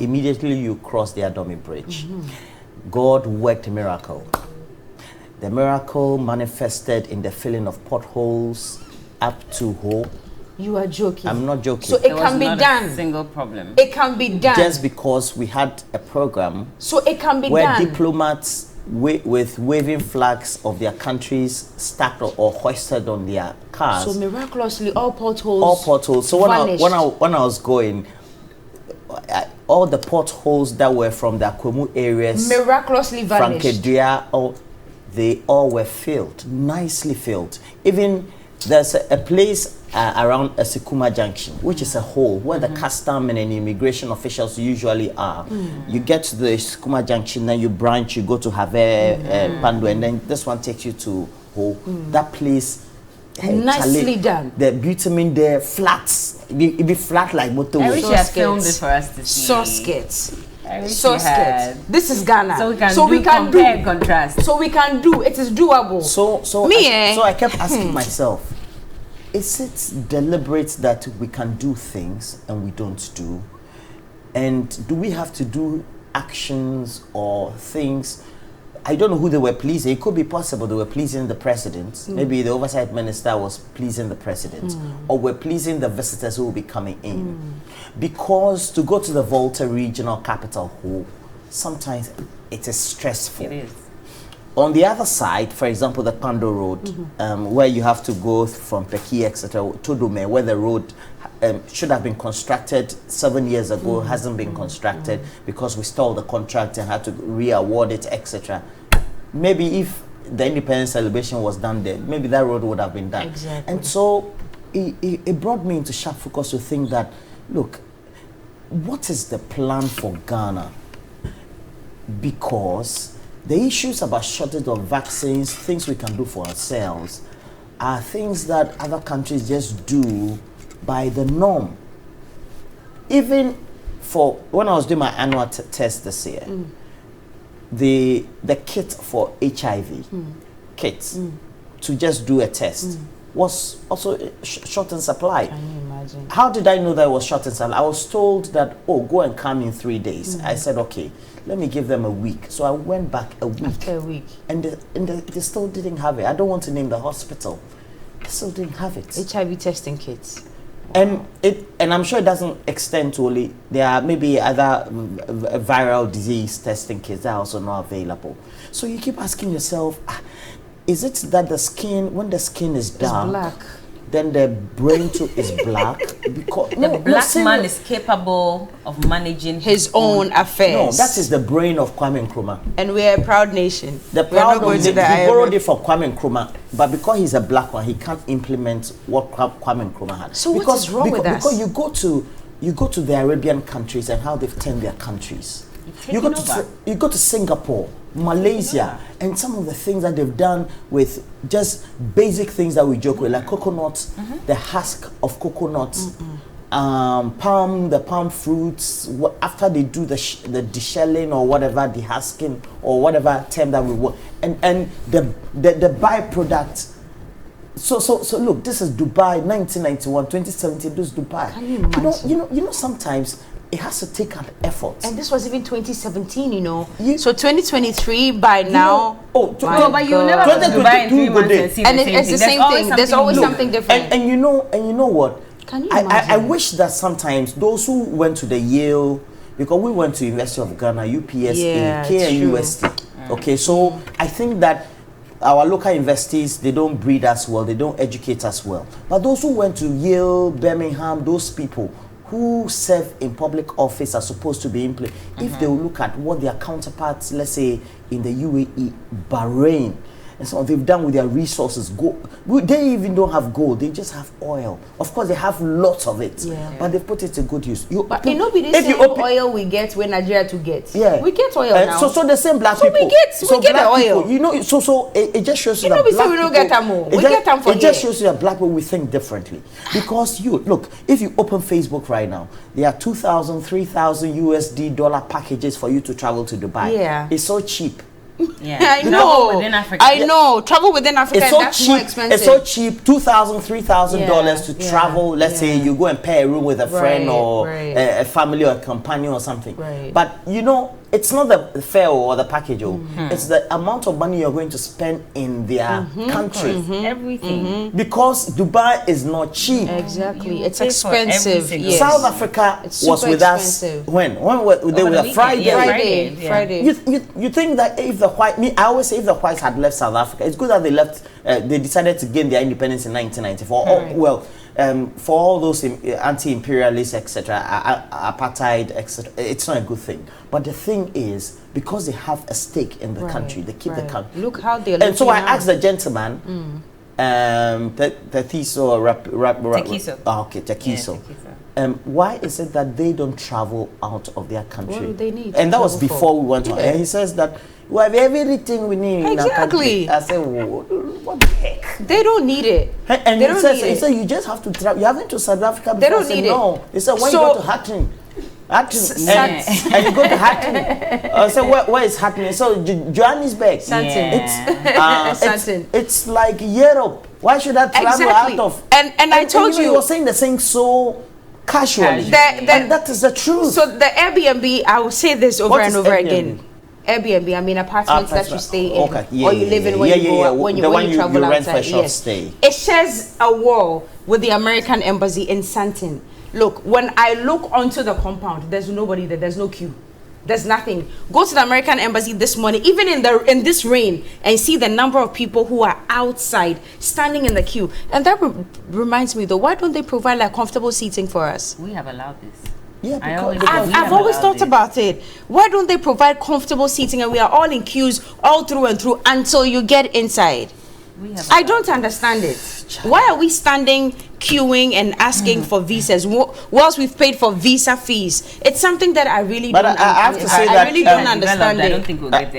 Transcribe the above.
immediately you cross the Adomi Bridge. God worked a miracle. The miracle manifested in the filling of potholes up to Hope. You are joking. I'm not joking. So it can be done. A single problem. It can be done. Just because we had a program. So it can be where done. Diplomats with waving flags of their countries stacked or hoisted on their cars. So miraculously, all potholes. All potholes. So when I was going, all the potholes that were from the Akwemu areas miraculously vanished. Frankedia, they all were filled, nicely filled. Even there's a place around Esikuma Junction, which is a hole where the custom and immigration officials usually are. You get to the Esikuma Junction, then you branch, you go to Have Pando, and then this one takes you to Ho. That place, nicely done. The bitumen there, flats. It be flat like motorway. I wish you had filmed it for us to see. Soskets. Soskets. This is Ghana. So we can do compare and contrast. So we can do. It is doable. So I kept asking myself, is it deliberate that we can do things and we don't do? And do we have to do actions or things? I don't know who they were pleasing. It could be possible they were pleasing the president. Maybe the oversight minister was pleasing the president, or were pleasing the visitors who will be coming in. Because to go to the Volta regional capital, sometimes it is stressful. It is. On the other side, for example, the Pando Road, where you have to go from Peki, etc., to Dome, where the road should have been constructed 7 years ago, hasn't been constructed because we stole the contract and had to re-award it, etc. Maybe if the independence celebration was done there, maybe that road would have been done. Exactly. And so it brought me into sharp focus to think that, look, what is the plan for Ghana? Because the issues about shortage of vaccines, things we can do for ourselves, are things that other countries just do by the norm. Even for when I was doing my annual test this year, the kit for HIV kits to just do a test was also short in supply. Can you imagine? How did I know that it was short in supply? I was told that, oh, go and come in 3 days. I said, okay, let me give them a week. So I went back a week. After a week. And they still didn't have it. I don't want to name the hospital. They still didn't have it. HIV testing kits. And I'm sure it doesn't extend to only, there are maybe other viral disease testing kits that are also not available. So you keep asking yourself, is it that the skin, when the skin is dark, black, then the brain too is black? Because the black man is capable of managing his own affairs. No, that is the brain of Kwame Nkrumah. And we are a proud nation. The proud he borrowed it from Kwame Nkrumah, but because he's a black one, he can't implement what Kwame Nkrumah had. So what is wrong with us? Because you go to the Arabian countries and how they've turned their countries. You go to Singapore, Malaysia, and some of the things that they've done with just basic things that we joke with, like coconuts, the husk of coconuts, the palm fruits. After they do the deshelling or whatever, the husking or whatever term that we want, and the byproduct. So look, this is Dubai, 1991, 2017. This is Dubai. Can you imagine? You know, sometimes it has to take an effort. And this was even 2017, you know. So 2023 by now. But you never go to Dubai in 3 months and see and it's the same thing. There's always something different. And you know what? Can you imagine? I wish that sometimes those who went to the Yale, because we went to University of Ghana, UPSA, KNUST. Okay, so I think that our local universities, they don't breed us well, they don't educate us well. But those who went to Yale, Birmingham, those people who serve in public office are supposed to be implemented. If they will look at what their counterparts, let's say in the UAE, Bahrain, and so they've done with their resources, they even don't have gold, they just have oil. Of course, they have lots of it, but they put it to good use. But you know, be the same oil we get when Nigeria to get. Yeah, we get oil now. So the same black people. We get the oil. People, you know, so it just shows you that black people. We don't get them more. We get them for it just shows you that black people, we think differently. Because look, if you open Facebook right now, there are 2,000, 3,000 USD dollar packages for you to travel to Dubai. Yeah, it's so cheap. Yeah, I know. Within Africa. I know. Travel within Africa. It's so that's cheap. more expensive. It's so cheap. $2,000, $3,000 to travel. Let's say you go and pay a room with a friend or a family or a companion or something. Right. But you know, it's not the fare or the package. It's the amount of money you're going to spend in their country. Everything. Because Dubai is not cheap. Exactly. It's expensive. Yes. South Africa was with us when they were Friday. Friday. You think that if the white, I always say if the whites had left South Africa, it's good that they left. They decided to gain their independence in 1994. For all those anti-imperialists, etc., apartheid, etc., it's not a good thing. But the thing is, because they have a stake in the country, they keep the country. Look how they're. And so I asked the gentleman, Tekiso. Okay, Tekiso. Why is it that they don't travel out of their country? What do they need? And that was before we went on. And he says that we have everything we need in our country. I said, what the heck? They don't need it. And he said, you just have to travel. You haven't to South Africa. They don't need it. No. He said, when you go to Hatton, and you go to Hatton. I said, where is Hatton? So Johannesburg. It's like Europe. Why should I travel out of? And I told you, you were saying the thing so casually. And that is the truth. So the Airbnb, I will say this over and over again. Airbnb, I mean apartments that you stay in, or you live in when you go when you travel outside. Stay. It shares a wall with the American embassy in Sandton. Look, when I look onto the compound, there's nobody there. There's no queue. There's nothing. Go to the American embassy this morning, even in this rain, and see the number of people who are outside standing in the queue. And that reminds me, though, why don't they provide like comfortable seating for us? We have allowed this. Yeah, I've always thought about it. Why don't they provide comfortable seating and we are all in queues all through and through until you get inside? I don't understand it. Why are we standing, queuing and asking for visas whilst we've paid for visa fees? It's something that I really don't understand. I really don't understand it. I don't think we'll get there.